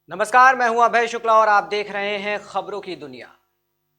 नमस्कार, मैं हूं अभय शुक्ला और आप देख रहे हैं खबरों की दुनिया।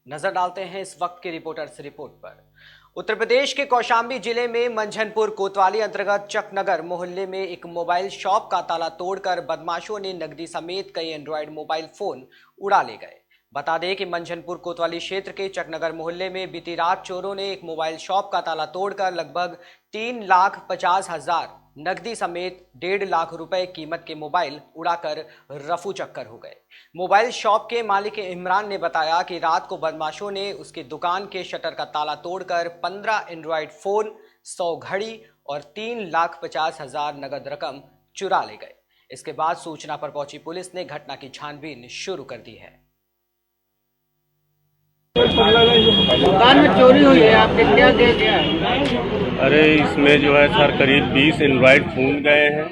नजर डालते हैं इस वक्त के रिपोर्टर्स रिपोर्ट पर। उत्तर प्रदेश के कौशाम्बी जिले में मंझनपुर कोतवाली अंतर्गत चकनगर मोहल्ले में एक मोबाइल शॉप का ताला तोड़कर बदमाशों ने नकदी समेत कई एंड्रॉयड मोबाइल फोन उड़ा ले गए। बता दें कि मंझनपुर कोतवाली क्षेत्र के चकनगर मोहल्ले में बीती रात चोरों ने एक मोबाइल शॉप का ताला तोड़कर लगभग 3,50,000 नकदी समेत 1.5 लाख रुपए कीमत के मोबाइल उड़ाकर रफू चक्कर हो गए। मोबाइल शॉप के मालिक इमरान ने बताया कि रात को बदमाशों ने उसकी दुकान के शटर का ताला तोड़कर 15 एंड्रॉयड फोन, 100 घड़ी और 3,50,000 नगद रकम चुरा ले गए। इसके बाद सूचना पर पहुंची पुलिस ने घटना की छानबीन शुरू कर दी है। दुकान में चोरी हुई है, आपने क्या दे दिया? अरे इसमें जो है सर करीब 20 एंड्रॉयड फ़ोन गए हैं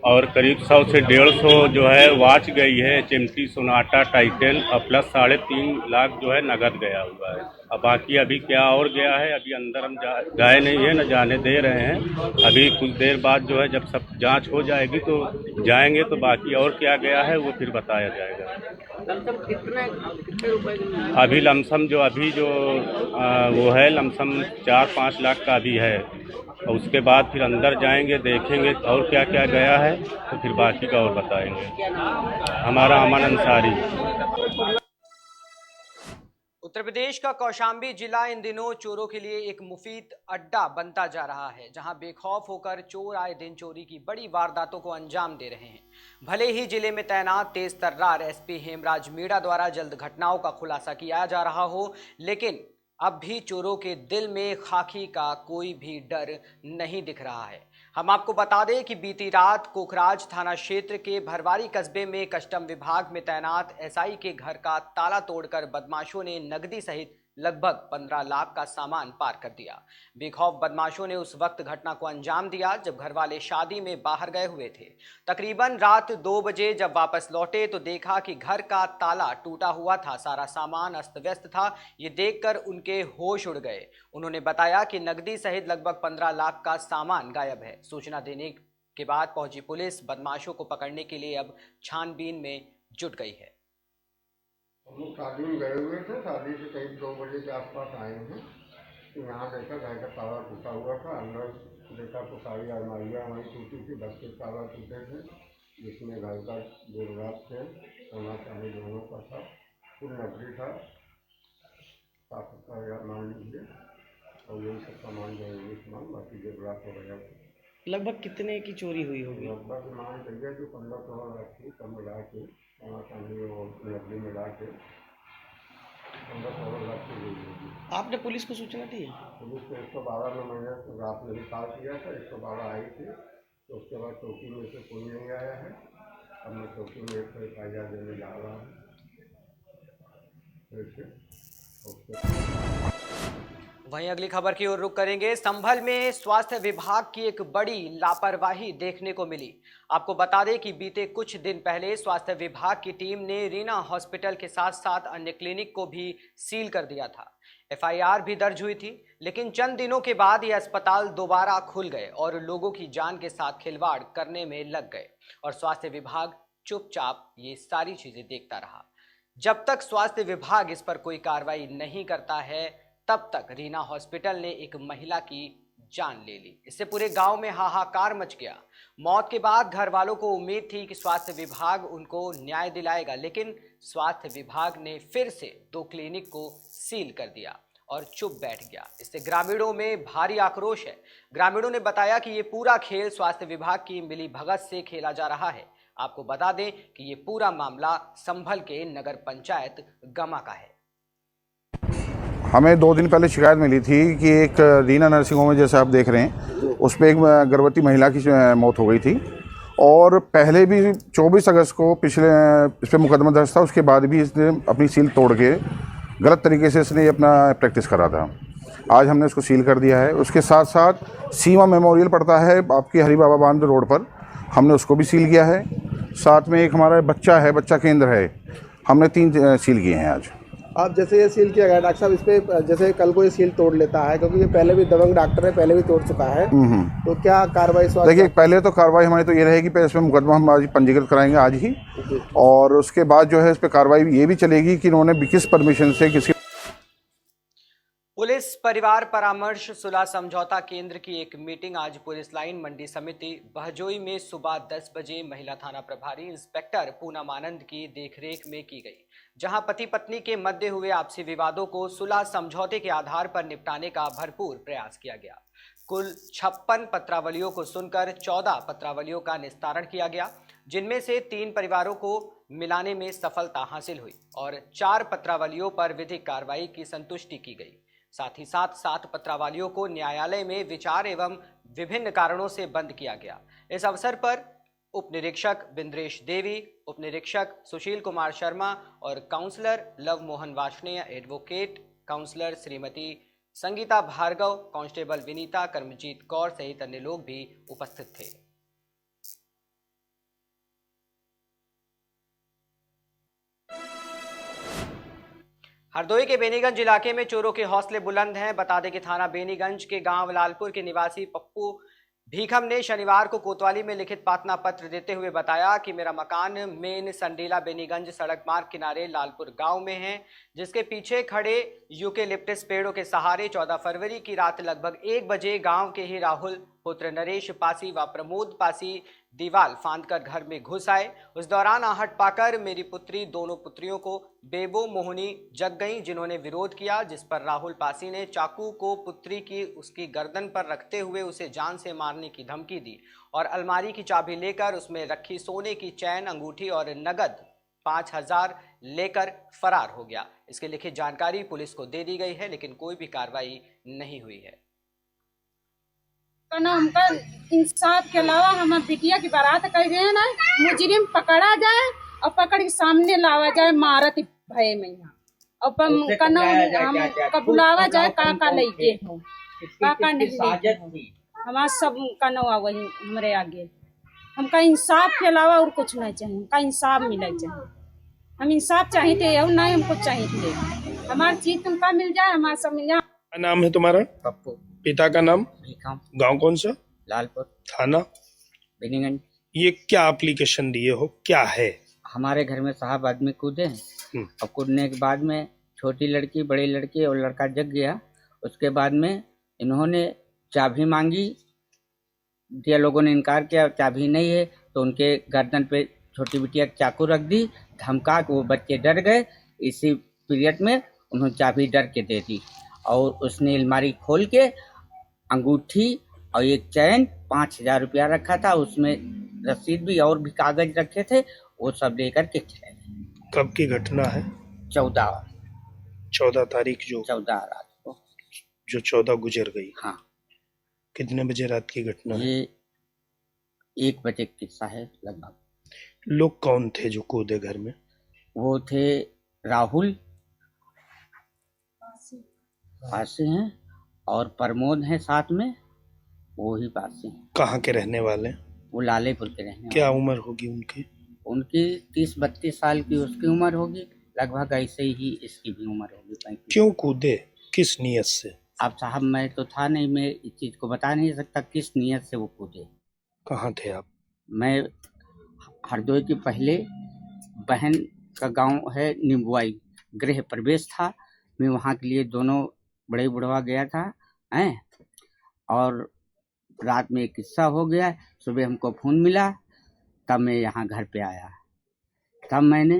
और करीब 100 से 150 जो है वॉच गई है, चिमटी, सोनाटा, टाइटन और प्लस 3.5 लाख जो है नगद गया हुआ है। अब बाकी अभी क्या और गया है, अभी अंदर हम गए नहीं है, न जाने दे रहे हैं। अभी कुछ देर बाद जो है जब सब जांच हो जाएगी तो जाएंगे तो बाकी और क्या गया है वो फिर बताया जाएगा। लमसम कितने रुपए की? अभी लमसम जो वो है लमसम 4-5 लाख का अभी है और उसके बाद फिर अंदर जाएंगे, देखेंगे और क्या क्या गया है तो फिर बाकी का और बताएंगे। हमारा अमन अंसारी। उत्तर प्रदेश का कौशाम्बी जिला इन दिनों चोरों के लिए एक मुफीद अड्डा बनता जा रहा है, जहां बेखौफ होकर चोर आए दिन चोरी की बड़ी वारदातों को अंजाम दे रहे हैं। भले ही जिले में तैनात तेज तर्रार एसपी हेमराज मीणा द्वारा जल्द घटनाओं का खुलासा किया जा रहा हो, लेकिन अब भी चोरों के दिल में खाकी का कोई भी डर नहीं दिख रहा है। हम आपको बता दें कि बीती रात कोखराज थाना क्षेत्र के भरवारी कस्बे में कस्टम विभाग में तैनात एसआई के घर का ताला तोड़कर बदमाशों ने नकदी सहित लगभग 15 लाख का सामान पार कर दिया। बेखौफ बदमाशों ने उस वक्त घटना को अंजाम दिया जब घरवाले शादी में बाहर गए हुए थे। तकरीबन रात 2 बजे जब वापस लौटे तो देखा कि घर का ताला टूटा हुआ था, सारा सामान अस्त व्यस्त था। ये देखकर उनके होश उड़ गए। उन्होंने बताया कि नकदी सहित लगभग 15 लाख का सामान गायब है। सूचना देने के बाद पहुंची पुलिस बदमाशों को पकड़ने के लिए अब छानबीन में जुट गई है। हम लोग शादी में गए हुए थे, शादी से करीब 2 बजे के आसपास आए हैं तो यहाँ देखा घर का ताला टूटा हुआ था। अंदर देखा तो सारी अलमारियाँ हमारी टूटी थी, 10 के ताला टूटे थे, जिसमें घर का जेवरात थे, सोना चांदी दोनों का था, कुल नकदी था 7,000 मान लीजिए और यही सब सामान जरूरी सामान, बाकी जेवरात वगैरह था। लगभग कितने की चोरी हुई होगी? लगभग मान लीजिए कि 15-16 लाख की सब मिला के सोना चांदी और नकदी मिला के 15-16 लाख की हुई होगी। आपने पुलिस को सूचना दी? पुलिस को 112 में मैंने रात में भी कॉल किया था, 112 आई थी तो उसके बाद चौकी में से कोई नहीं आया है। अब मैं चौकी में FIR देने जा रहा हूँ। वहीं अगली खबर की ओर रुख करेंगे। संभल में स्वास्थ्य विभाग की एक बड़ी लापरवाही देखने को मिली। आपको बता दें कि बीते कुछ दिन पहले स्वास्थ्य विभाग की टीम ने रीना हॉस्पिटल के साथ साथ अन्य क्लिनिक को भी सील कर दिया था। FIR भी दर्ज हुई थी, लेकिन चंद दिनों के बाद ये अस्पताल दोबारा खुल गए और लोगों की जान के साथ खिलवाड़ करने में लग गए और स्वास्थ्य विभाग चुपचाप ये सारी चीजें देखता रहा। जब तक स्वास्थ्य विभाग इस पर कोई कार्रवाई नहीं करता है, तब तक रीना हॉस्पिटल ने एक महिला की जान ले ली। इससे पूरे गांव में हाहाकार मच गया। मौत के बाद घर वालों को उम्मीद थी कि स्वास्थ्य विभाग उनको न्याय दिलाएगा, लेकिन स्वास्थ्य विभाग ने फिर से 2 क्लिनिक को सील कर दिया और चुप बैठ गया। इससे ग्रामीणों में भारी आक्रोश है। ग्रामीणों ने बताया कि ये पूरा खेल स्वास्थ्य विभाग की मिलीभगत से खेला जा रहा है। आपको बता दें कि ये पूरा मामला संभल के नगर पंचायत गमा का है। हमें 2 दिन पहले शिकायत मिली थी कि एक रीना नर्सिंग होम में, जैसे आप देख रहे हैं, उस पर एक गर्भवती महिला की मौत हो गई थी और पहले भी 24 अगस्त को इस पर मुकदमा दर्ज था। उसके बाद भी इसने अपनी सील तोड़ के गलत तरीके से इसने अपना प्रैक्टिस करा था। आज हमने उसको सील कर दिया है। उसके साथ साथ सीमा मेमोरियल पड़ता है आपकी हरी बाबा बांध रोड पर, हमने उसको भी सील किया है। साथ में एक हमारा बच्चा केंद्र है, हमने 3 सील किए हैं आज। अब जैसे ये सील किया गया डॉक्टर साहब, इस पे जैसे कल को ये सील तोड़ लेता है, क्योंकि ये पहले भी दबंग डॉक्टर है, पहले भी तोड़ चुका है, तो क्या कार्रवाई इस बात? देखिए, पहले तो कार्रवाई हमारी तो ये रहेगी पे इसमें मुकदमा हम आज पंजीकृत कराएंगे आज ही, और उसके बाद जो है इस पर कार्रवाई ये भी चलेगी कि इन्होंने किस परमिशन से किसी। पुलिस परिवार परामर्श सुलह समझौता केंद्र की एक मीटिंग आज पुलिस लाइन मंडी समिति बहजोई में सुबह 10 बजे महिला थाना प्रभारी इंस्पेक्टर पूनम आनंद की देखरेख में की गई, जहां पति पत्नी के मध्य हुए आपसी विवादों को सुलह समझौते के आधार पर निपटाने का भरपूर प्रयास किया गया। कुल 56 पत्रावलियों को सुनकर 14 पत्रावलियों का निस्तारण किया गया, जिनमें से 3 परिवारों को मिलाने में सफलता हासिल हुई और 4 पत्रावलियों पर विधिक कार्रवाई की संतुष्टि की गई। साथ ही साथ 7 पत्रावलियों को न्यायालय में विचार एवं विभिन्न कारणों से बंद किया गया। इस अवसर पर उप निरीक्षक बिंद्रेश देवी, उप निरीक्षक सुशील कुमार शर्मा और councillor Lav Mohan Varshney, advocate councillor Shrimati Sangeeta Bhargava, constable Vinita, Karamjit Kaur सहित अन्य लोग भी उपस्थित थे। हरदोई के बेनीगंज इलाके में चोरों के हौसले बुलंद हैं। बता दें कि थाना बेनीगंज के गांव लालपुर के निवासी पप्पू भीखम ने शनिवार को कोतवाली में लिखित प्रार्थना पत्र देते हुए बताया कि मेरा मकान मेन संडीला बेनीगंज सड़क मार्ग किनारे लालपुर गांव में है, जिसके पीछे खड़े यूकेलिप्टस पेड़ों के सहारे 14 फरवरी की रात लगभग 1 बजे गांव के ही राहुल पुत्र नरेश पासी व प्रमोद पासी दीवाल फांदकर घर में घुस आए। उस दौरान आहट पाकर मेरी पुत्री दोनों पुत्रियों को बेबो मोहनी जग गईं, जिन्होंने विरोध किया, जिस पर राहुल पासी ने चाकू को पुत्री की उसकी गर्दन पर रखते हुए उसे जान से मारने की धमकी दी और अलमारी की चाबी लेकर उसमें रखी सोने की चैन, अंगूठी और नगद 5000 लेकर फरार हो गया। इसकी लिखित जानकारी पुलिस को दे दी गई है, लेकिन कोई भी कार्रवाई नहीं हुई है। हमका इंसाफ के अलावा हमारे बिटिया की बारात कर गए ना, मुजरिम पकड़ा जाए और पकड़ के सामने लावा जाए मारत भय में यहाँ, और बुलावा जाए काका लेके हो, काका नहीं हमारा सब कनवा वही हमारे आगे। हमका इंसाफ के अलावा और कुछ नहीं चाहिए, हमका इंसाफ मिले चाहिए। हम इंसाफ चाहते और नहीं हमको चाहिए, हमारी चीज तुमका मिल जाए, हमारा सब मिल जाए। क्या नाम है तुम्हारा? पप्पू। पिता का नाम? भीखम। गांव कौन सा? लालपुर। थाना? बेनीगंज। ये क्या एप्लीकेशन दिए हो, क्या है? हमारे घर में साहब आदमी कूदे हैं और कूदने के बाद में छोटी लड़की, बड़ी लड़की और लड़का जग गया। उसके बाद में इन्होंने चाबी मांगी, दिया लोगों ने इनकार किया, चाबी नहीं है तो उनके गर्दन पे छोटी बिटिया चाकू रख दी, धमका के वो बच्चे डर गए। इसी पीरियड में उन्होंने चाबी डर के दे दी और उसने अलमारी खोल के अंगूठी और एक चैन 5000 रुपया रखा था, उसमें रसीद भी और भी कागज रखे थे, वो सब लेकर के चले गए। कब की घटना है? 14 तारीख जो 14 रात को जो 14 गुजर गई। हाँ। कितने बजे रात की घटना है? ये 1 बजे किस्सा है लगभग। लोग कौन थे जो कूदे घर में? वो थे राहुल पासी हैं और प्रमोद हैं साथ में, वो ही पासी हैं। कहाँ के रहने वाले? वो लालेपुर के रहने। क्या उम्र होगी उनकी? उनकी 30-32 साल की उसकी उम्र होगी, लगभग ऐसे ही इसकी भी उम्र होगी 35। क्यों कूदे, किस नियत से? अब साहब मैं तो था नहीं, मैं इस चीज को बता नहीं सकता किस नियत से वो कूदे। कहाँ थे आप? मैं हरदोई की पहले बहन का गांव है नींबुआई, गृह प्रवेश था, मैं वहाँ के लिए दोनों बड़े बुढ़वा गया था हैं, और रात में एक किस्सा हो गया। सुबह हमको फोन मिला, तब मैं यहाँ घर पे आया। तब मैंने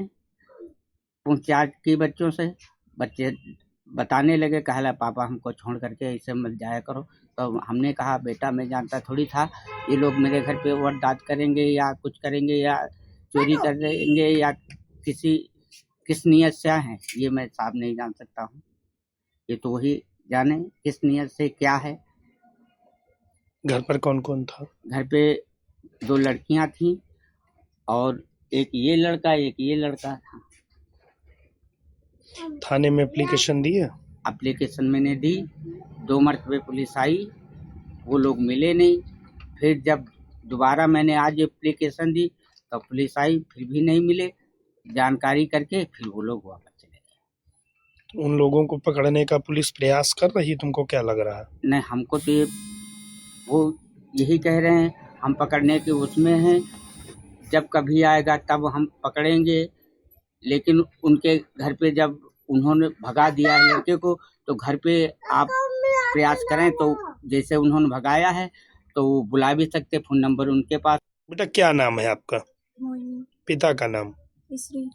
पूछताछ की बच्चों से, बच्चे बताने लगे, कहला पापा हमको छोड़ करके ऐसे मत जाया करो। तो हमने कहा बेटा मैं जानता थोड़ी था ये लोग मेरे घर पे वारदात करेंगे या कुछ करेंगे या चोरी कर देंगे या किस नियत से आए हैं, ये मैं साहब नहीं जान सकता हूँ, ये तो वही जाने किस नियत से क्या है। घर पर कौन कौन था? घर पे 2 लड़कियां थीं और एक ये लड़का था। थाने में एप्लीकेशन दी है? एप्लीकेशन मैंने दी, 2 मरतबे पुलिस आई, वो लोग मिले नहीं। फिर जब दोबारा मैंने आज एप्लीकेशन दी तो पुलिस आई, फिर भी नहीं मिले। जानकारी करके फिर वो लोग वापस चले गए। उन लोगों को पकड़ने का पुलिस प्रयास कर रही, तुमको क्या लग रहा है? नहीं, हमको तो ये वो यही कह रहे हैं, हम पकड़ने के उसमें हैं, जब कभी आएगा तब हम पकड़ेंगे। लेकिन उनके घर पे जब उन्होंने भगा दिया है लड़के को, तो घर पे आप प्रयास करें तो जैसे उन्होंने भगाया है तो बुला भी सकते, फोन नंबर उनके पास। बेटा क्या नाम है आपका? मोहिनी। पिता का नाम? इसरी।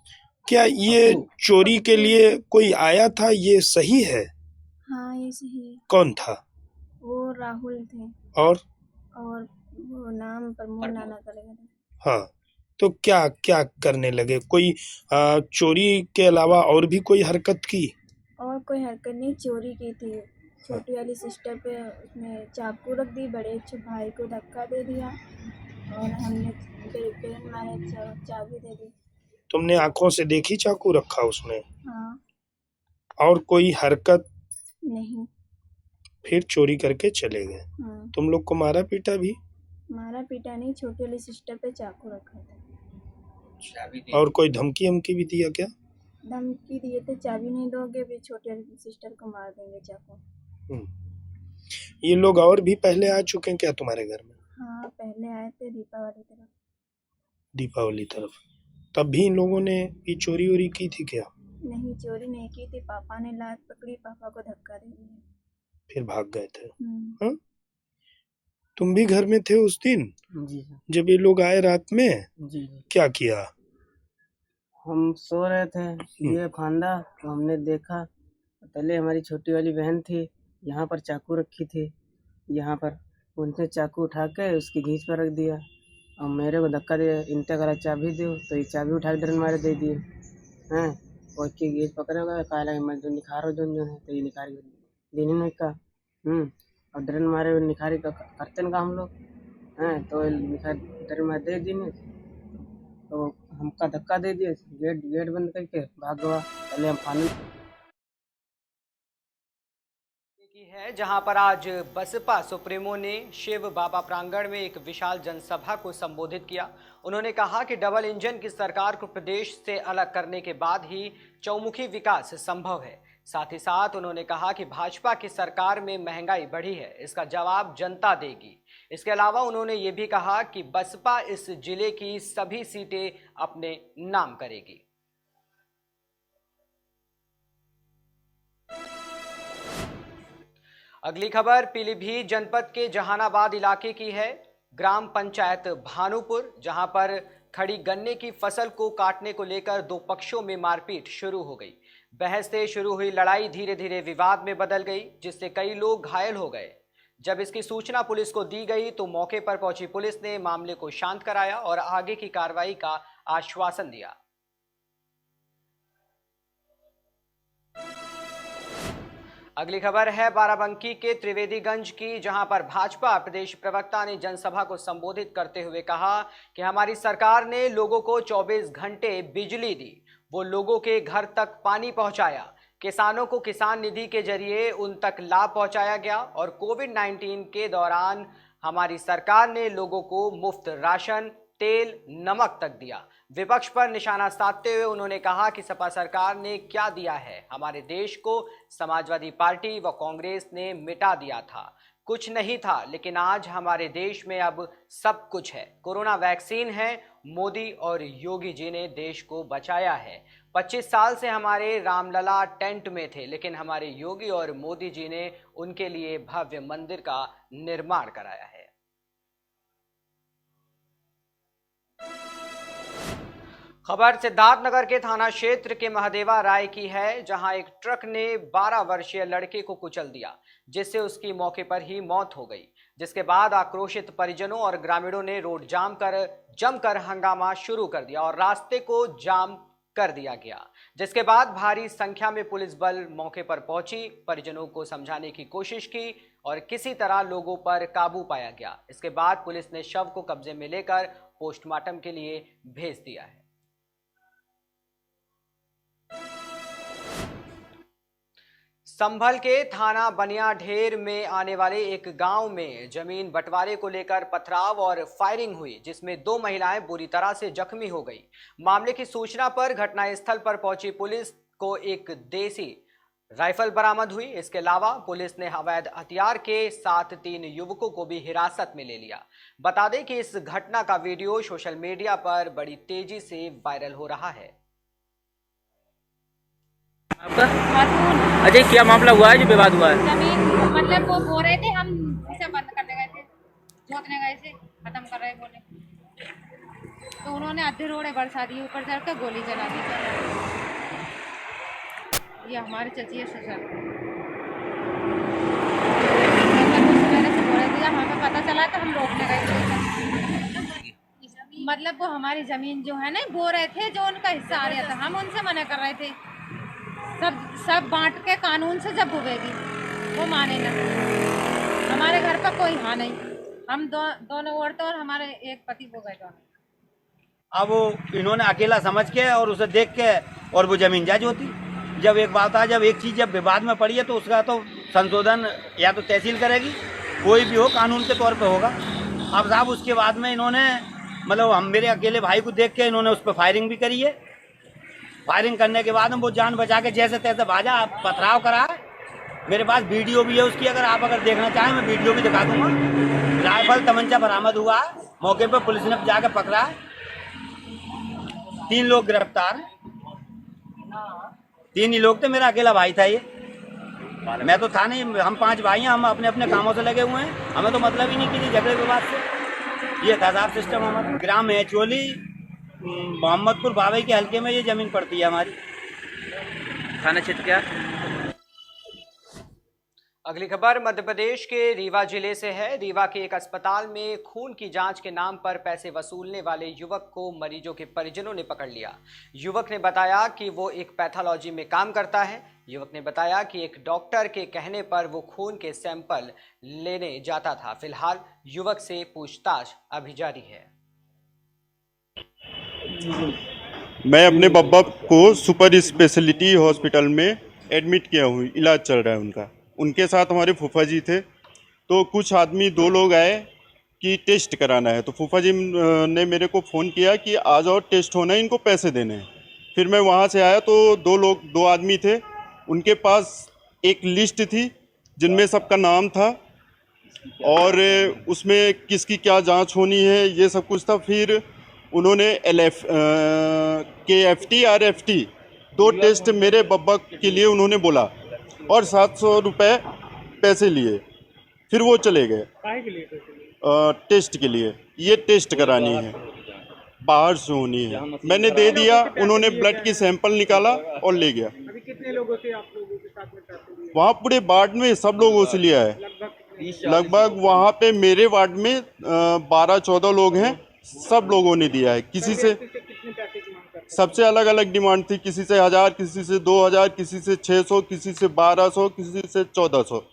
क्या ये चोरी के लिए कोई आया था, ये सही है? हाँ, ये सही है। कौन था? वो राहुल थे। और वो नाम प्रमोद नाना करेगा। हाँ, तो क्या क्या करने लगे? कोई चोरी के अलावा और भी कोई हरकत की? और कोई हरकत नहीं, चोरी की थी। छोटी वाली सिस्टर पे उसने चाकू रख दी, बड़े भाई को धक्का दे दिया और हमने पेन मारे, चाबी दे दी। तुमने आंखों से देखी चाकू रखा उसने? हाँ। और कोई हरकत नहीं। फिर चोरी करके चले गए। हाँ। तुम लोग को मारा पीटा भी? मारा पीटा नहीं, छोटी वाली सिस्टर पे चाकू रखा था। और कोई धमकी हमकी भी दिया क्या? धमकी दिए थे, चाबी नहीं दोगे भी छोटी वाली सिस्टर को मार देंगे चाकू। ये लोग और भी पहले आ चुके हैं क्या तुम्हारे घर में? हाँ, पहले आए थे दीपावली तरफ। दीपावली तरफ? तब भी इन लोगों ने ये चोरी वोरी की थी क्या? नहीं, चोरी नहीं की थी, पापा ने लात पकड़ी, पापा को धक्का दे दिया, फिर भाग गए थे। हाँ? तुम भी घर में थे उस दिन जी जब ये लोग आए रात में? जी। क्या किया? हम सो रहे थे, ये फांदा तो हमने देखा, पहले हमारी छोटी वाली बहन थी, यहाँ पर चाकू रखी थी, यहाँ पर उनने चाकू उठा के उसकी घींच पर रख दिया और मेरे को धक्का दिया, इनते करा चाबी दो, तो ये चाबी उठा के डरन मारे दे दिए हैं। और की घींच पकड़े होगा, कहा लगे मैं जो निखारो जो है, तो ये निखारी दिन में का और डरन मारे निखारी का करते ना हम लोग हैं, तो निखार डर मार दे दी, तो हमका धक्का दे दिया, गेट बंद करके भाग गया। पहले हम पानी की है जहां पर आज बसपा सुप्रीमो ने शिव बाबा प्रांगण में एक विशाल जनसभा को संबोधित किया। उन्होंने कहा कि डबल इंजन की सरकार को प्रदेश से अलग करने के बाद ही चौमुखी विकास संभव है। साथ ही साथ उन्होंने कहा कि भाजपा की सरकार में महंगाई बढ़ी है, इसका जवाब जनता देगी। इसके अलावा उन्होंने ये भी कहा कि बसपा इस जिले की सभी सीटें अपने नाम करेगी। अगली खबर पीलीभीत जनपद के जहानाबाद इलाके की है। ग्राम पंचायत भानुपुर, जहां पर खड़ी गन्ने की फसल को काटने को लेकर दो पक्षों में मारपीट शुरू हो गई। बहस से शुरू हुई लड़ाई धीरे धीरे विवाद में बदल गई, जिससे कई लोग घायल हो गए। जब इसकी सूचना पुलिस को दी गई तो मौके पर पहुंची पुलिस ने मामले को शांत कराया और आगे की कार्रवाई का आश्वासन दिया। अगली खबर है बाराबंकी के त्रिवेदीगंज की, जहां पर भाजपा प्रदेश प्रवक्ता ने जनसभा को संबोधित करते हुए कहा कि हमारी सरकार ने लोगों को 24 घंटे बिजली दी, वो लोगों के घर तक पानी पहुंचाया, किसानों को किसान निधि के जरिए उन तक लाभ पहुंचाया गया और कोविड-19 के दौरान हमारी सरकार ने लोगों को मुफ्त राशन, तेल, नमक तक दिया। विपक्ष पर निशाना साधते हुए उन्होंने कहा कि सपा सरकार ने क्या दिया है, हमारे देश को समाजवादी पार्टी व कांग्रेस ने मिटा दिया था। कुछ नहीं था, लेकिन आज हमारे देश में अब सब कुछ है। कोरोना वैक्सीन है, मोदी और योगी जी ने देश को बचाया है। 25 साल से हमारे रामलला टेंट में थे, लेकिन हमारे योगी और मोदी जी ने उनके लिए भव्य मंदिर का निर्माण कराया है। खबर सिद्धार्थनगर के थाना क्षेत्र के महादेवा राय की है, जहां एक ट्रक ने 12 वर्षीय लड़के को कुचल दिया, जिससे उसकी मौके पर ही मौत हो गई। जिसके बाद आक्रोशित परिजनों और ग्रामीणों ने रोड जमकर हंगामा शुरू कर दिया और रास्ते को जाम कर दिया गया। जिसके बाद भारी संख्या में पुलिस बल मौके पर पहुंची, परिजनों को समझाने की कोशिश की और किसी तरह लोगों पर काबू पाया गया। इसके बाद पुलिस ने शव को कब्जे में लेकर पोस्टमार्टम के लिए भेज दिया है। संभल के थाना बनियाढेर में आने वाले एक गांव में जमीन बंटवारे को लेकर पथराव और फायरिंग हुई, जिसमें 2 महिलाएं बुरी तरह से जख्मी हो गई। मामले की सूचना पर घटनास्थल पर पहुंची पुलिस को एक देसी राइफल बरामद हुई। इसके अलावा पुलिस ने अवैध हथियार के साथ 3 युवकों को भी हिरासत में ले लिया। बता दें कि इस घटना का वीडियो सोशल मीडिया पर बड़ी तेजी से वायरल हो रहा है। अजय, क्या मामला हुआ है जो विवाद हुआ है? जमीन मतलब वो बोल रहे थे, हम इसे बंद करने गए थे, जोतने गए थे, खत्म कर रहे बोले, तो उन्होंने आधे रोड़े बरसा दिए, ऊपर चढ़ कर गोली चला दी। ये हमारे चची है ससुर, मेरे से बोल रहे थे, हमें पता चला तो हम रोकने गए थे। मतलब वो हमारी जमीन जो है ना बो रहे थे, जो उनका हिस्सा आ रहा था, हम उनसे मना कर रहे थे। सब बांट के कानून से जब बुवेगी वो माने ना। हमारे घर पर कोई हाँ नहीं, हम दोनों औरतें और हमारे एक पति वो गए दोनों। अब इन्होंने अकेला समझ के और उसे देख के और वो जमीन जायज होती। जब एक बात आ, जब एक चीज़ जब विवाद में पड़ी है तो उसका तो संशोधन या तो तहसील करेगी, कोई भी हो कानून के तौर पे होगा। अब साहब उसके बाद में इन्होंने मतलब हम मेरे अकेले भाई को देख के इन्होंने उस पर फायरिंग भी करी है। फायरिंग करने के बाद हम वो जान बचा के जैसे तैसे भाजा, पथराव करा। मेरे पास वीडियो भी है उसकी, अगर देखना चाहें मैं वीडियो भी दिखा दूंगा। राइफल तमंचा बरामद हुआ, मौके पर पुलिस ने जाकर पकड़ा, 3 लोग गिरफ्तार। 3 ही लोग थे, मेरा अकेला भाई था ये, मैं तो था नहीं। हम 5 भाई हैं, हम अपने अपने कामों से लगे हुए हैं, हमें तो मतलब ही नहीं किसी झगड़े विवाद से। ये था साहब सिस्टम हमारा। ग्राम एचोली मोहम्मदपुर बावई के हल्के में ये जमीन पड़ती है हमारी। थाना क्षेत्र क्या? अगली खबर मध्य प्रदेश के रीवा जिले से है। रीवा के एक अस्पताल में खून की जांच के नाम पर पैसे वसूलने वाले युवक को मरीजों के परिजनों ने पकड़ लिया। युवक ने बताया कि वो एक पैथोलॉजी में काम करता है। युवक ने बताया कि एक डॉक्टर के कहने पर वो खून के सैंपल लेने जाता था। फिलहाल युवक से पूछताछ अभी जारी है। मैं अपने बब्बा को सुपर स्पेशलिटी हॉस्पिटल में एडमिट किया हूँ, इलाज चल रहा है उनका। उनके साथ हमारे फूफा जी थे, तो कुछ आदमी 2 लोग आए कि टेस्ट कराना है, तो फूफा जी ने मेरे को फ़ोन किया कि आ जाओ टेस्ट होना है, इनको पैसे देने हैं। फिर मैं वहाँ से आया तो 2 आदमी थे, उनके पास एक लिस्ट थी जिनमें सबका नाम था और उसमें किसकी क्या जांच होनी है ये सब कुछ था। फिर उन्होंने KFT RFT 2 टेस्ट मेरे बब्बा के लिए उन्होंने बोला और 700 रुपये पैसे लिए। फिर वो चले गए टेस्ट के लिए। ये टेस्ट करानी है, बाहर से होनी है। मैंने दे दिया, उन्होंने ब्लड की सैंपल निकाला और ले गया। अभी कितने लोगों से आप लोगों के साथ में पैसे? वहाँ पूरे वार्ड में सब लोगों से लिया है। लगभग वहाँ पे मेरे वार्ड में 12-14 लोग हैं, सब लोगों ने दिया है। किसी से सबसे अलग अलग डिमांड थी, किसी से 1000, किसी से 2000, किसी से 600, किसी से 1200, किसी से 1400,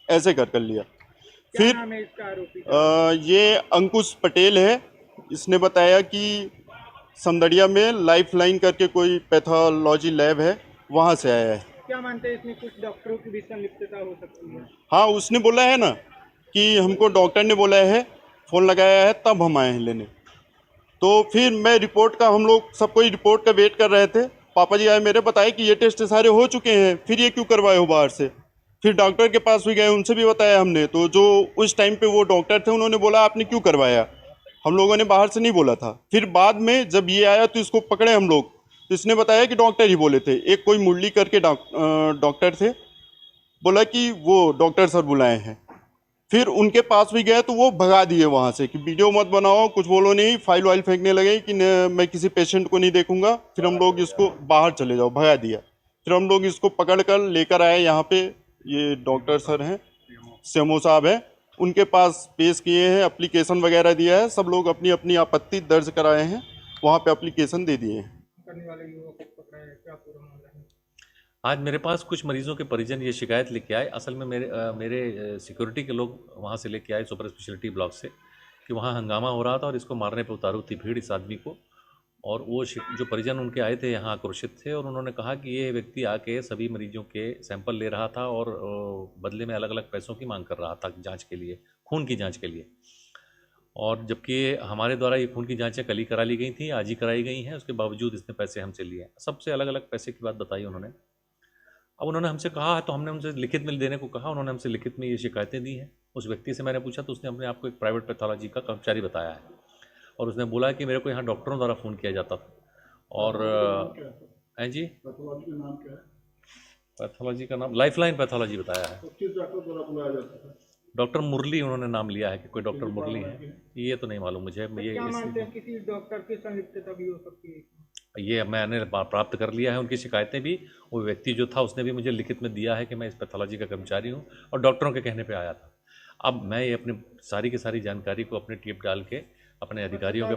ऐसे कर लिया। फिर ये अंकुश पटेल है, इसने बताया कि समदड़िया में लाइफ लाइन करके कोई पैथोलॉजी लैब है, वहाँ से आया है। क्या मानते हैं इसमें कुछ डॉक्टरों की भी संलिप्तता हो सकती है? हाँ, उसने बोला है ना कि हमको डॉक्टर ने बोला है, फ़ोन लगाया है, तब हम आए हैं लेने। तो फिर मैं रिपोर्ट का, हम लोग सब कोई रिपोर्ट का वेट कर रहे थे। पापा जी आए मेरे, बताए कि ये टेस्ट सारे हो चुके हैं, फिर ये क्यों करवाए हो बाहर से। फिर डॉक्टर के पास भी गए, उनसे भी बताया हमने। तो जो उस टाइम पे वो डॉक्टर थे, उन्होंने बोला आपने क्यों करवाया, हम लोगों ने बाहर से नहीं बोला था। फिर बाद में जब ये आया तो इसको पकड़े हम लोग, तो इसने बताया कि डॉक्टर ही बोले थे। एक कोई मुरली करके डॉक्टर थे, बोला कि वो डॉक्टर सर बुलाए हैं। फिर उनके पास भी गए तो वो भगा दिए वहाँ से कि वीडियो मत बनाओ, कुछ बोलो नहीं। फाइल वाइल फेंकने लगे कि मैं किसी पेशेंट को नहीं देखूंगा। फिर हम लोग इसको बाहर चले जाओ, भगा दिया। फिर हम लोग इसको पकड़ कर लेकर आए यहाँ पे। ये डॉक्टर सर हैं, सेमो साहब हैं, उनके पास पेश किए हैं, एप्लीकेशन वगैरह दिया है। सब लोग अपनी अपनी आपत्ति दर्ज कराए हैं, वहाँ पे एप्लीकेशन दे दिए हैं। आज मेरे पास कुछ मरीजों के परिजन ये शिकायत लेके आए। असल में मेरे सिक्योरिटी के लोग वहाँ से लेके आए सुपर स्पेशलिटी ब्लॉक से कि वहाँ हंगामा हो रहा था और इसको मारने पे उतारू थी भीड़ इस आदमी को। और वो जो परिजन उनके आए थे यहाँ आक्रोशित थे और उन्होंने कहा कि ये व्यक्ति आके सभी मरीजों के सैंपल ले रहा था और बदले में अलग अलग पैसों की मांग कर रहा था जाँच के लिए, खून की जाँच के लिए। और जबकि हमारे द्वारा ये खून की जाँचें कल ही करा ली गई थी, आज ही कराई गई हैं, उसके बावजूद इसने पैसे हमसे लिए। सबसे अलग अलग पैसे की बात बताई उन्होंने। अब उन्होंने हमसे कहा है तो हमने उनसे लिखित में देने को कहा, उन्होंने हमसे लिखित में ये शिकायतें दी हैं। उस व्यक्ति से मैंने पूछा तो उसने अपने आप को एक प्राइवेट पैथोलॉजी का कर्मचारी बताया है और उसने बोला कि मेरे को यहाँ डॉक्टरों द्वारा फ़ोन किया जाता था। और हैं जी, पैथोलॉजी का नाम लाइफलाइन पैथोलॉजी बताया है। डॉक्टर मुरली उन्होंने नाम लिया है कि कोई डॉक्टर मुरली है, ये तो नहीं मालूम मुझे। ये क्या मानते हैं किसी डॉक्टर की संलिप्तता भी हो सकती है? ये मैंने प्राप्त कर लिया है, उनकी शिकायतें भी। वो व्यक्ति जो था उसने भी मुझे लिखित में दिया है कि मैं इस पैथोलॉजी का कर्मचारी हूँ और डॉक्टरों के कहने पे आया था। अब मैं ये अपनी सारी की सारी जानकारी को अपने टेप डाल के अपने अधिकारियों के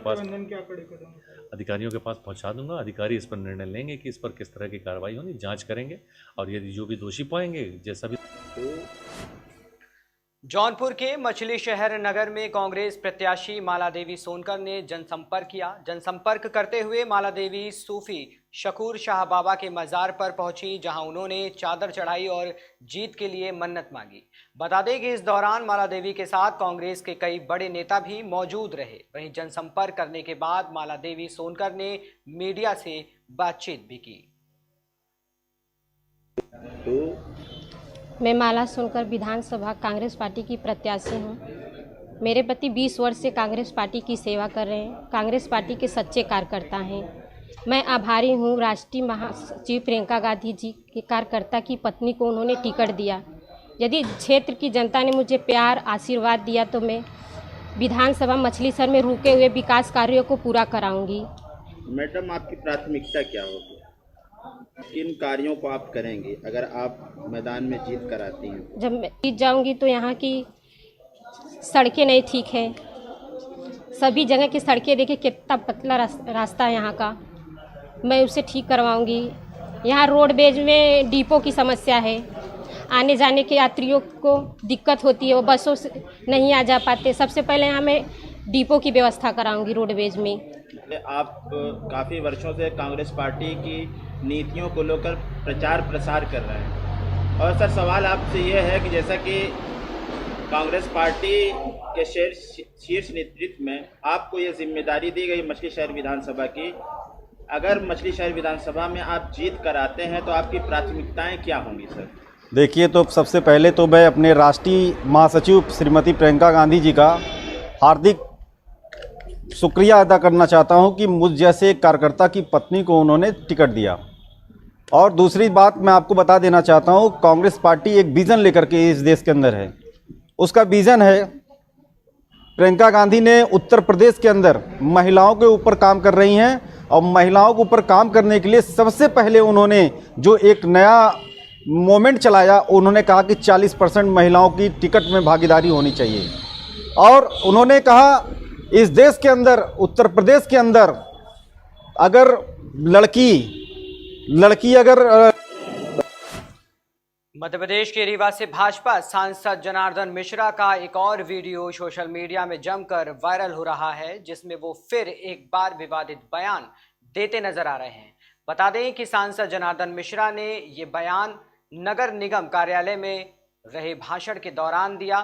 पास पहुंचा दूंगा। अधिकारी इस पर निर्णय लेंगे कि इस पर किस तरह की कार्रवाई होगी, जांच करेंगे और यदि जो भी दोषी पाएंगे जैसा भी। जौनपुर के मछली शहर नगर में कांग्रेस प्रत्याशी माला देवी सोनकर ने जनसंपर्क किया। जनसंपर्क करते हुए माला देवी सूफी शकूर शाह बाबा के मजार पर पहुंची, जहां उन्होंने चादर चढ़ाई और जीत के लिए मन्नत मांगी। बता दें कि इस दौरान माला देवी के साथ कांग्रेस के कई बड़े नेता भी मौजूद रहे। वहीं जनसंपर्क करने के बाद माला देवी सोनकर ने मीडिया से बातचीत भी की। मैं माला सोनकर विधानसभा कांग्रेस पार्टी की प्रत्याशी हूँ। मेरे पति 20 वर्ष से कांग्रेस पार्टी की सेवा कर रहे हैं, कांग्रेस पार्टी के सच्चे कार्यकर्ता हैं। मैं आभारी हूँ राष्ट्रीय महासचिव प्रियंका गांधी जी के कार्यकर्ता की पत्नी को उन्होंने टिकट दिया। यदि क्षेत्र की जनता ने मुझे प्यार आशीर्वाद दिया तो मैं विधानसभा मछलीशहर में रुके हुए विकास कार्यों को पूरा कराऊंगी। मैडम, आपकी प्राथमिकता क्या होगी? किन कार्यों को आप करेंगे अगर आप मैदान में जीत कर आती हैं? जब मैं जीत जाऊंगी तो यहाँ की सड़कें नहीं ठीक है, सभी जगह की सड़कें देखिए कितना पतला रास्ता है यहाँ का, मैं उसे ठीक करवाऊंगी। यहाँ रोडवेज में डिपो की समस्या है, आने जाने के यात्रियों को दिक्कत होती है, वो बसों से नहीं आ जा पाते। सबसे पहले यहाँ मैं डिपो की व्यवस्था कराऊंगी रोडवेज में। आप काफ़ी वर्षों से कांग्रेस पार्टी की नीतियों को लेकर प्रचार प्रसार कर रहे हैं और सर सवाल आपसे ये है कि जैसा कि कांग्रेस पार्टी के शीर्ष नेतृत्व में आपको ये जिम्मेदारी दी गई मछली शहर विधानसभा की, अगर मछली शहर विधानसभा में आप जीत कर आते हैं तो आपकी प्राथमिकताएं क्या होंगी सर? देखिए, तो सबसे पहले तो मैं अपने राष्ट्रीय महासचिव श्रीमती प्रियंका गांधी जी का हार्दिक शुक्रिया अदा करना चाहता हूं कि मुझ जैसे कार्यकर्ता की पत्नी को उन्होंने टिकट दिया। और दूसरी बात मैं आपको बता देना चाहता हूं, कांग्रेस पार्टी एक विज़न लेकर के इस देश के अंदर है। उसका विज़न है, प्रियंका गांधी ने उत्तर प्रदेश के अंदर महिलाओं के ऊपर काम कर रही हैं और महिलाओं के ऊपर काम करने के लिए सबसे पहले उन्होंने जो एक नया मोमेंट चलाया, उन्होंने कहा कि 40% महिलाओं की टिकट में भागीदारी होनी चाहिए। और उन्होंने कहा इस देश के अंदर, उत्तर प्रदेश के अंदर अगर लड़की अगर मध्य प्रदेश के रीवा से भाजपा सांसद जनार्दन मिश्रा का एक और वीडियो सोशल मीडिया में जमकर वायरल हो रहा है, जिसमें वो फिर एक बार विवादित बयान देते नजर आ रहे हैं। बता दें कि सांसद जनार्दन मिश्रा ने ये बयान नगर निगम कार्यालय में रहे भाषण के दौरान दिया।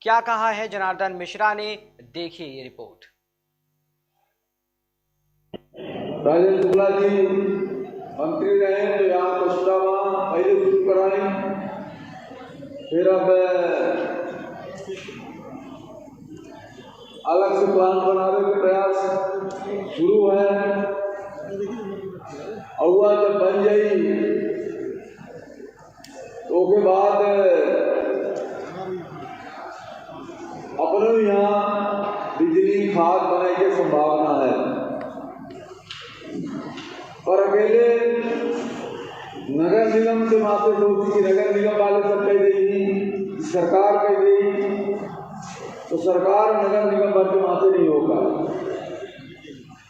क्या कहा है जनार्दन मिश्रा ने, देखिए ये रिपोर्ट। राजेंद्र शुक्ला जी मंत्री रहे तो यहाँ पछतावा पहले शुरू कराई, फिर अब अलग से प्लान बनाने के प्रयास शुरू है। और जब बन जाई तो के बाद अपने यहाँ बिजली खाद बनाने की संभावना है, पर अकेले नगर निगम से माते सोची कि नगर निगम वाले सब कह देगी, सरकार कह देगी, तो सरकार नगर निगम भर के माते नहीं होगा।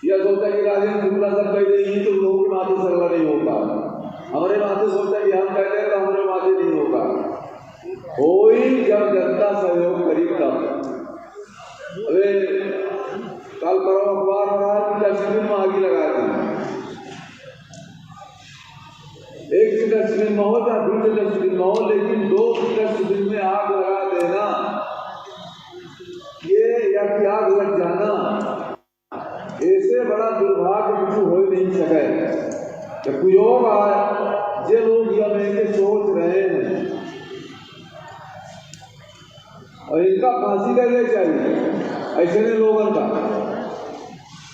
यह सोचा कि राजेंद्र शुक्ला सब कह देगी तो लोगों के माते सरला नहीं होगा। हमारे माते सोचा कि हम कह दें तो हमारे माते नहीं होगा। कोई जब जनता सहयोग करी तब। अरे कल परम अखबार हो रहा है कि डस्टबिन में आग लगा दी, एक डस्टबिन में हो या दूसरे डस्टबिन में हो, लेकिन 2 डस्टबिन में आग लगा देना ये या कि आग लग जाना, ऐसे बड़ा दुर्भाग्य कुछ हो ही नहीं सके। जब कुयोग आए जे लोग यह के सोच रहे हैं और इनका फांसी देने चाहिए। ऐसे ने लोगों का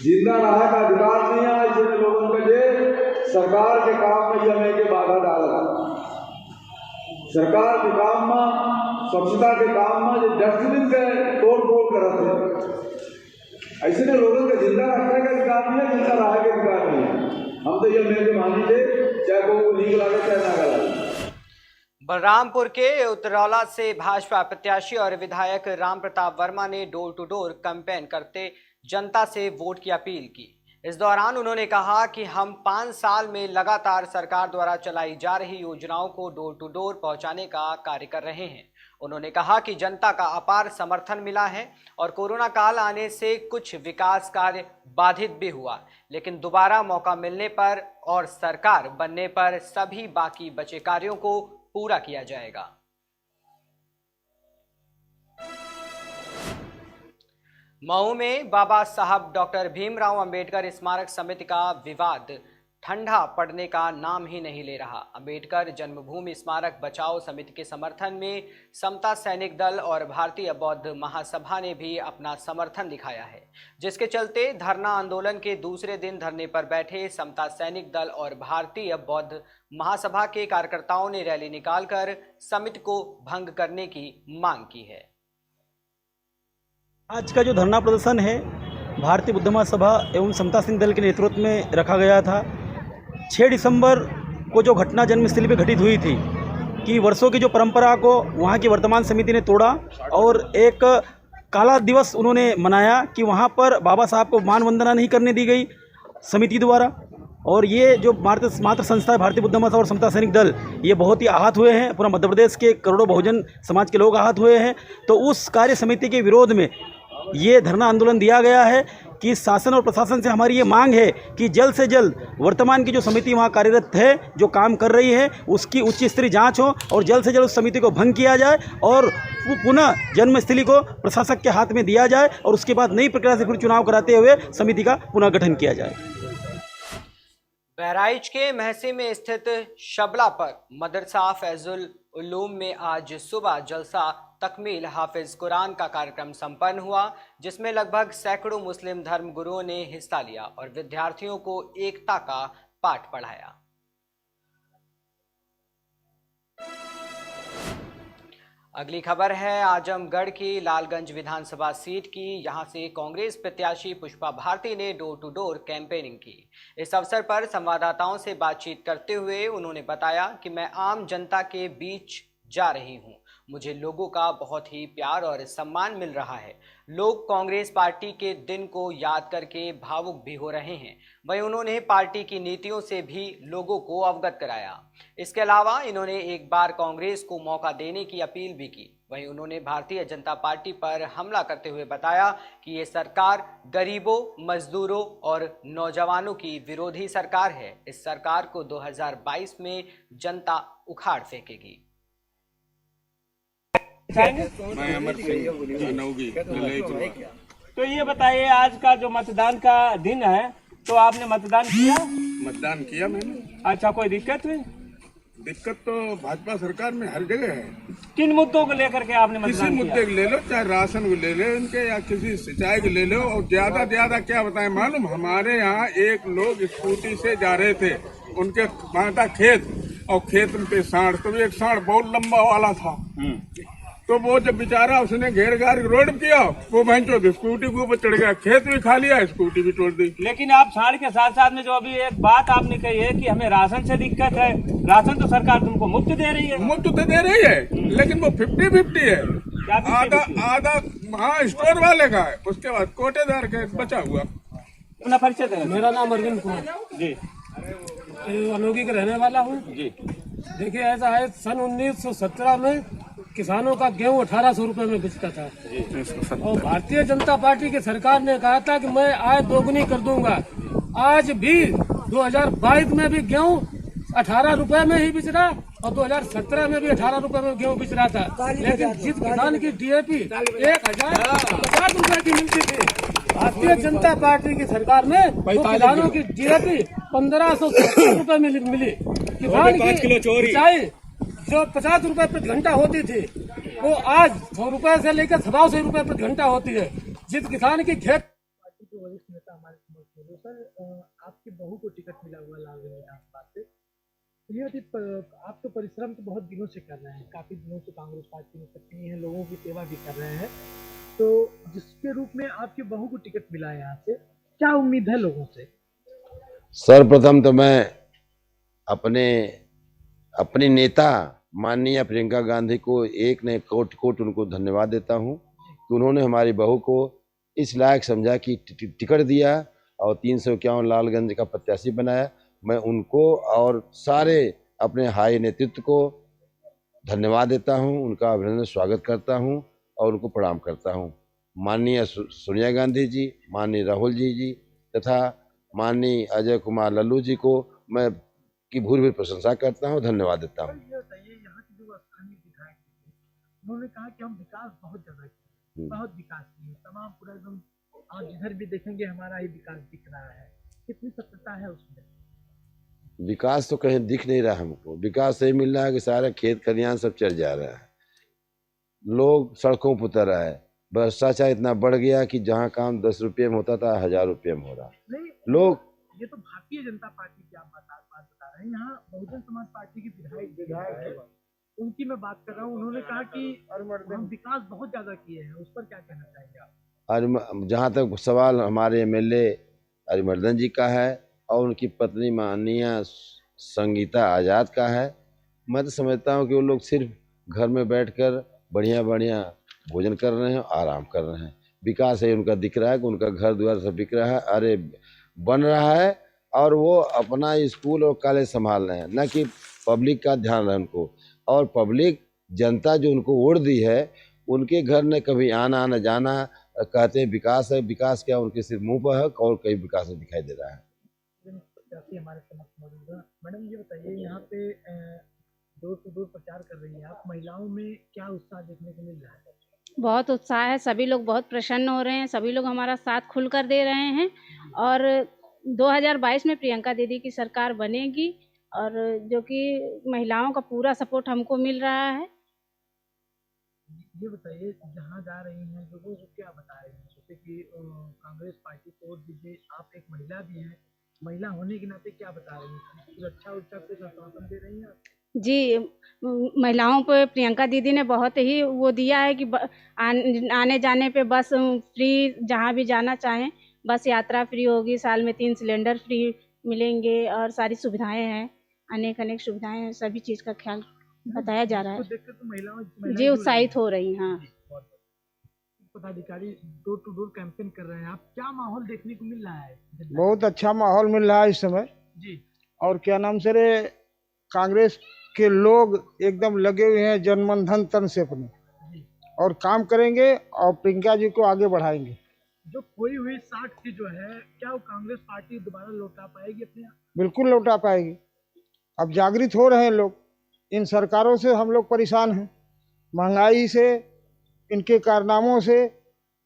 जिंदा रहा का अधिकार नहीं है। ऐसे ने लोगों का जे सरकार के काम में यह के बाधा डाल रहा, सरकार के काम में, स्वच्छता के काम में जो डस्टबिन से तोड़ फोड़ करते हैं, ऐसे ने लोगों का जिंदा रखने का अधिकार नहीं है, जिंदा रहा का अधिकार नहीं है। हम तो ये मेरे मानी थे, चाहे को लीक लागे चाहे ना लागे। बलरामपुर के उतरौला से भाजपा प्रत्याशी और विधायक राम प्रताप वर्मा ने डोर टू डोर कैंपेन करते जनता से वोट की अपील की। इस दौरान उन्होंने कहा कि हम 5 साल में लगातार सरकार द्वारा चलाई जा रही योजनाओं को डोर टू डोर पहुंचाने का कार्य कर रहे हैं। उन्होंने कहा कि जनता का अपार समर्थन मिला है और कोरोना काल आने से कुछ विकास कार्य बाधित भी हुआ, लेकिन दोबारा मौका मिलने पर और सरकार बनने पर सभी बाकी बचे कार्यों को पूरा किया जाएगा। मऊ में बाबा साहब डॉक्टर भीमराव अंबेडकर स्मारक समिति का विवाद ठंडा पड़ने का नाम ही नहीं ले रहा। अंबेडकर जन्मभूमि स्मारक बचाओ समिति के समर्थन में समता सैनिक दल और भारतीय बौद्ध महासभा ने भी अपना समर्थन दिखाया है, जिसके चलते धरना आंदोलन के दूसरे दिन धरने पर बैठे समता सैनिक दल और भारतीय बौद्ध महासभा के कार्यकर्ताओं ने रैली निकालकर समिति को भंग करने की मांग की है। आज का जो धरना प्रदर्शन है भारतीय बुद्ध महासभा एवं समता सैनिक दल के नेतृत्व में रखा गया था। 6 दिसंबर को जो घटना जन्मस्थली पे घटित हुई थी कि वर्षों की जो परंपरा को वहाँ की वर्तमान समिति ने तोड़ा और एक काला दिवस उन्होंने मनाया कि वहाँ पर बाबा साहब को मान वंदना नहीं करने दी गई समिति द्वारा। और ये जो मातृ संस्था है भारतीय बुद्ध महासभा और समता सैनिक दल, ये बहुत ही आहत हुए हैं। पूरा मध्य प्रदेश के करोड़ों बहुजन समाज के लोग आहत हुए हैं। तो उस कार्य समिति के विरोध में ये धरना आंदोलन दिया गया है कि शासन और प्रशासन से हमारी ये मांग है कि जल्द से जल्द वर्तमान की जो समिति वहाँ कार्यरत है, जो काम कर रही है, उसकी उच्च स्तरीय जांच हो और जल्द से जल्द उस समिति को भंग किया जाए और पुनः जन्मस्थली को प्रशासक के हाथ में दिया जाए और उसके बाद नई प्रक्रिया से फिर चुनाव कराते हुए समिति का पुनः गठन किया जाए। बहराइच के महसी में स्थित शबला पर मदरसा फैजुल उलूम में आज सुबह जलसा तकमील हाफिज कुरान का कार्यक्रम संपन्न हुआ, जिसमें लगभग सैकड़ों मुस्लिम धर्मगुरुओं ने हिस्सा लिया और विद्यार्थियों को एकता का पाठ पढ़ाया। अगली खबर है आजमगढ़ की लालगंज विधानसभा सीट की। यहां से कांग्रेस प्रत्याशी पुष्पा भारती ने डोर टू डोर कैंपेनिंग की। इस अवसर पर संवाददाताओं से बातचीत करते हुए उन्होंने बताया कि मैं आम जनता के बीच जा रही हूं, मुझे लोगों का बहुत ही प्यार और सम्मान मिल रहा है। लोग कांग्रेस पार्टी के दिन को याद करके भावुक भी हो रहे हैं। वहीं उन्होंने पार्टी की नीतियों से भी लोगों को अवगत कराया। इसके अलावा इन्होंने एक बार कांग्रेस को मौका देने की अपील भी की। वहीं उन्होंने भारतीय जनता पार्टी पर हमला करते हुए बताया कि ये सरकार गरीबों, मजदूरों और नौजवानों की विरोधी सरकार है। इस सरकार को 2022 में जनता उखाड़ फेंकेगी। तो ये बताइए, आज का जो मतदान का दिन है तो आपने मतदान किया? मतदान किया मैंने। अच्छा, कोई दिक्कत हुई? दिक्कत तो भाजपा सरकार में हर जगह है। किन मुद्दों को लेकर के आपने मतदान किसी मुद्दे को ले लो, चाहे राशन को ले लो इनके या किसी सिंचाई को ले लो। और ज्यादा क्या बताएं, मालूम हमारे यहाँ एक लोग स्कूटी से जा रहे थे, उनके वहाँ था खेत और खेत पे सांड, तो एक सांड बहुत लंबा वाला था। तो वो जब बेचारा उसने घेर घार रोड किया, वो भैंसो स्कूटी के ऊपर चढ़ गया, खेत भी खा लिया, स्कूटी भी तोड़ दी। लेकिन आप सांड के साथ साथ में जो अभी एक बात आपने कही है कि हमें राशन से दिक्कत है, राशन तो सरकार तुमको मुफ्त दे रही है। मुफ्त तो दे रही है, लेकिन वो 50-50 है। आधा हाँ स्टोर वाले का है, उसके बाद कोटेदार का बचा हुआ। अपना परिचय दें। मेरा नाम अरविंद कुमार जी, अनोगी का रहने वाला हूँ जी। देखिए, ऐसा है, सन 1917 में किसानों का गेहूं 1800 रुपए में बिकता था और भारतीय जनता पार्टी की सरकार ने कहा था कि मैं आय दोगुनी कर दूंगा। आज भी 2022 में भी गेहूं 18 रुपए में ही बिच रहा और 2017 में भी 18 रुपए में गेहूं बिच रहा था। लेकिन जिस किसान की डीएपी 1050 रुपए की मिलती थी, भारतीय जनता पार्टी की सरकार में किसानों की डीएपी 1570 रुपए में मिली। किसान की सिंचाई जो 50 रुपए प्रति घंटा होती थी वो आज 100 रुपए से लेकर 125 रुपए प्रति घंटा होती है। जिस किसान की खेत पार्टी के वरिष्ठ नेता हमारे समक्ष मौजूद सर, आपकी बहू को टिकट मिला हुआ लालगंज विधानसभा से। ये आप तो परिश्रम तो बहुत दिनों से कर रहे हैं, काफी दिनों से कांग्रेस पार्टी में सक्रिय हैं, लोगों की सेवा भी कर रहे हैं, तो जिसके रूप में आपकी बहू को टिकट मिला है यहाँ से, क्या उम्मीद है लोगों से? सर्वप्रथम तो मैं अपनी नेता माननीय प्रियंका गांधी को एक ने कोट उनको धन्यवाद देता हूं कि उन्होंने हमारी बहू को इस लायक समझा कि टिकट दिया और 351 लालगंज का प्रत्याशी बनाया। मैं उनको और सारे अपने हाई नेतृत्व को धन्यवाद देता हूं, उनका अभिनंदन स्वागत करता हूं और उनको प्रणाम करता हूं। माननीय सोनिया गांधी जी, माननीय राहुल जी तथा माननीय अजय कुमार लल्लू जी को मैं की भूरी प्रशंसा करता हूं, धन्यवाद देता हूं। यहाँ के जो स्थानीय विधायक उन्होंने कहा कि हम विकास बहुत ज्यादा किए, बहुत विकास किए, तमाम पूरा एकदम आप जिधर भी देखेंगे हमारा ही विकास दिख रहा है। कितनी सत्यता है उसमें? विकास तो कहीं दिख नहीं रहा हमको। विकास यही मिल रहा है कि सारा खेत खलियान सब चल जा रहा है, लोग सड़कों पर उतर रहा है, भ्रष्टाचार इतना बढ़ गया कि जहाँ काम 10 रुपये में होता था 1000 रुपये में हो रहा। लोग ये तो भारतीय जनता पार्टी की आप बात बता रहे हैं, यहाँ बहुजन समाज पार्टी की विधायक उनकी मैं बात कर रहा हूँ। उन्होंने कहा कि हम विकास बहुत ज्यादा किए हैं, उस पर क्या कहना चाहेंगे आप? जहाँ तक सवाल हमारे MLA अरिमर्दन जी का है और उनकी पत्नी माननीय संगीता आज़ाद का है, मैं तो समझता हूँ कि वो लोग सिर्फ घर में बैठकर बढ़िया भोजन कर रहे हैं, आराम कर रहे हैं। विकास है उनका दिख रहा है कि उनका घर द्वार सब बिक रहा है, अरे बन रहा है, और वो अपना स्कूल और कॉलेज संभाल रहे हैं, न कि पब्लिक का ध्यान है उनको। और पब्लिक जनता जो उनको वोट दी है उनके घर ने कभी आना न जाना, कहते हैं विकास है, विकास क्या उनके सिर्फ मुंह पर है और कहीं विकास नहीं दिखाई दे रहा है। हमारे समक्ष मौजूद है मैडम, ये बताइए यहाँ पे डोर टू डोर प्रचार कर रही है आप, महिलाओं में क्या उत्साह देखने को मिल रहा है? बहुत उत्साह है, सभी लोग बहुत प्रसन्न हो रहे हैं, सभी लोग हमारा साथ खुलकर दे रहे हैं और 2022 में प्रियंका दीदी की सरकार बनेगी और जो कि महिलाओं का पूरा सपोर्ट हमको मिल रहा है। ये बताइए जहाँ जा रही हैं लोगों को क्या बता रही हैं, जैसे कि कांग्रेस पार्टी को वोट दीजिए, आप एक महिला भी हैं, महिला होने के नाते क्या बता रही हैं, सुरक्षा कुछ आश्वासन दे रही हैं? जी, महिलाओं पे प्रियंका दीदी ने बहुत ही वो दिया है कि आने जाने पे बस फ्री, जहाँ भी जाना चाहें बस यात्रा फ्री होगी, साल में 3 सिलेंडर फ्री मिलेंगे और सारी सुविधाएं हैं, अनेक सुविधाएं हैं, सभी चीज़ का ख्याल बताया जा रहा है। तो जी, उत्साहित हो रही हैं। हाँ, पदाधिकारी डोर टू डोर कैंपेन कर रहे हैं, आप क्या माहौल देखने को मिल रहा है? बहुत अच्छा माहौल मिल रहा है इस समय जी। और क्या नाम से रे, कांग्रेस के लोग एकदम लगे हुए हैं जनमन धन तन से अपने, और काम करेंगे और प्रियंका जी को आगे बढ़ाएंगे। जो खोई हुई 60 की जो है, क्या वो कांग्रेस पार्टी दोबारा लौटा पाएगी अपने? बिल्कुल लौटा पाएगी। अब जागृत हो रहे हैं लोग, इन सरकारों से हम लोग परेशान हैं, महंगाई से, इनके कारनामों से,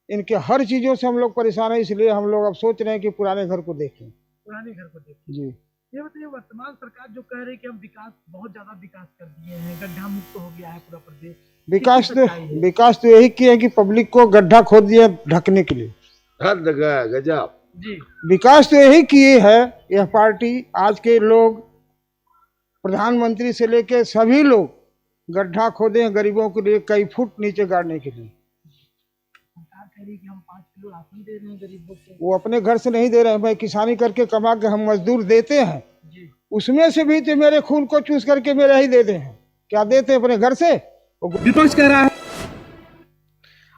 इनके हर चीज़ों से हम लोग परेशान हैं। इसलिए हम लोग अब सोच रहे हैं कि पुराने घर को देखें। पुराने घर को देखें जी। ये बताइए, वर्तमान सरकार जो कह रही है कि हम बहुत ज्यादा विकास कर दिए हैं, गड्ढा मुक्त हो गया है पूरा प्रदेश, विकास तो यही किया है कि पब्लिक को गड्ढा खोद दिया ढकने के लिए। गजब जी। विकास तो यही किए है यह पार्टी। आज के लोग, प्रधानमंत्री से लेके सभी लोग गड्ढा खोदे हैं गरीबों के लिए, कई फुट नीचे गाड़ने के लिए। सरकार कह रही है कि हम 5 किलो राशन दे रहे हैं गरीबों को। वो अपने घर से नहीं दे रहे हैं भाई, किसानी करके कमा के हम मजदूर देते हैं, उसमें से भी तो मेरे खून को चूस करके मेरा ही देते हैं, क्या देते हैं अपने घर से? विपक्ष कह रहा है।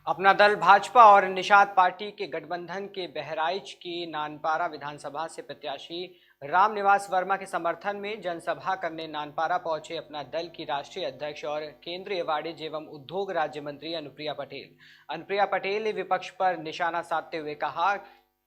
अपना दल भाजपा और निषाद पार्टी के गठबंधन के बहराइच की नानपारा विधानसभा से प्रत्याशी रामनिवास वर्मा के समर्थन में जनसभा करने नानपारा पहुंचे अपना दल की राष्ट्रीय अध्यक्ष और केंद्रीय वाणिज्य एवं उद्योग राज्य मंत्री अनुप्रिया पटेल ने विपक्ष पर निशाना साधते हुए कहा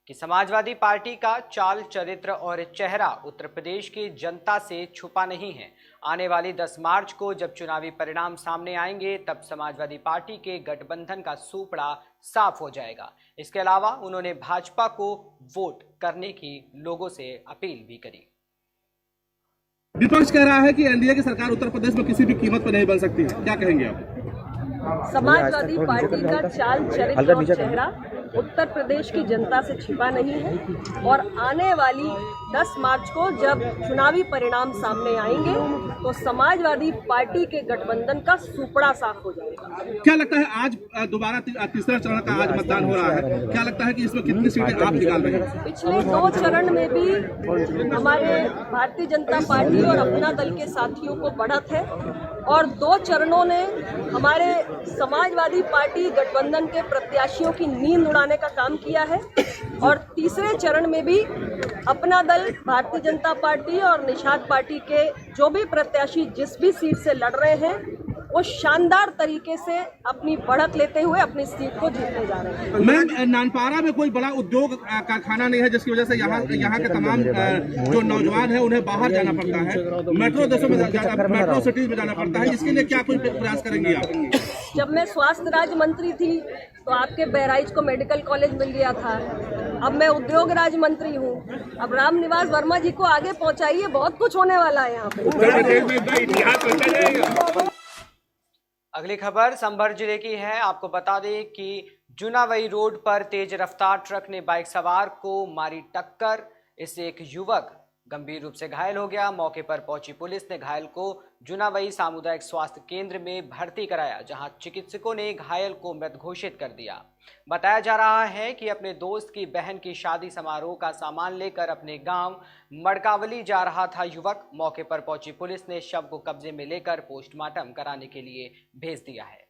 कि समाजवादी पार्टी का चाल चरित्र और चेहरा उत्तर प्रदेश की जनता से छुपा नहीं है। आने वाली 10 मार्च को जब चुनावी परिणाम सामने आएंगे तब समाजवादी पार्टी के गठबंधन का सूपड़ा साफ हो जाएगा। इसके अलावा उन्होंने भाजपा को वोट करने की लोगों से अपील भी करी। विपक्ष कह रहा है कि एनडीए की सरकार उत्तर प्रदेश में किसी भी कीमत पर नहीं बन सकती है, क्या कहेंगे आप? समाजवादी पार्टी का चाल चरित्र और चेहरा उत्तर प्रदेश की जनता से छिपा नहीं है और आने वाली 10 मार्च को जब चुनावी परिणाम सामने आएंगे तो समाजवादी पार्टी के गठबंधन का सुपड़ा साफ हो जाएगा। क्या लगता है आज दोबारा तीसरा चरण का आज मतदान हो रहा है, क्या लगता है कि इसमें कितनी सीटें आप निकाल रहे हैं? पिछले 2 चरण में भी हमारे भारतीय जनता पार्टी और अपना दल के साथियों को बढ़त है और 2 चरणों ने हमारे समाजवादी पार्टी गठबंधन के प्रत्याशियों की नींद उड़ाने का काम किया है और तीसरे चरण में भी अपना दल, भारतीय जनता पार्टी और निषाद पार्टी के जो भी प्रत्याशी जिस भी सीट से लड़ रहे हैं वो शानदार तरीके से अपनी बढ़त लेते हुए अपनी सीट को जीतने जा रहे हैं। मैम, नानपारा में कोई बड़ा उद्योग कारखाना नहीं है जिसकी वजह से यहाँ के तमाम जो नौजवान हैं उन्हें बाहर जाना पड़ता है, मेट्रो देशों में मेट्रो सिटीज में जाना पड़ता है, इसके लिए क्या कोई प्रयास करेंगी आप? जब मैं स्वास्थ्य राज्य मंत्री थी तो आपके बहराइच को मेडिकल कॉलेज मिल गया था, अब मैं उद्योग राज्य मंत्री हूँ, अब रामनिवास वर्मा जी को आगे पहुँचाइए, बहुत कुछ होने वाला है यहाँ पे। अगली खबर संभल जिले की है। आपको बता दें कि जुनावई रोड पर तेज रफ्तार ट्रक ने बाइक सवार को मारी टक्कर। इससे एक युवक गंभीर रूप से घायल हो गया। मौके पर पहुंची पुलिस ने घायल को जुनावई सामुदायिक स्वास्थ्य केंद्र में भर्ती कराया, जहां चिकित्सकों ने घायल को मृत घोषित कर दिया। बताया जा रहा है कि अपने दोस्त की बहन की शादी समारोह का सामान लेकर अपने गांव मड़कावली जा रहा था युवक। मौके पर पहुंची पुलिस ने शव को कब्जे में लेकर पोस्टमार्टम कराने के लिए भेज दिया है।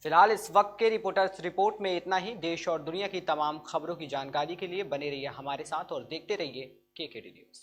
फिलहाल इस वक्त के रिपोर्टर्स रिपोर्ट में इतना ही। देश और दुनिया की तमाम खबरों की जानकारी के लिए बने रहिए हमारे साथ और देखते रहिए केकेडी न्यूज़।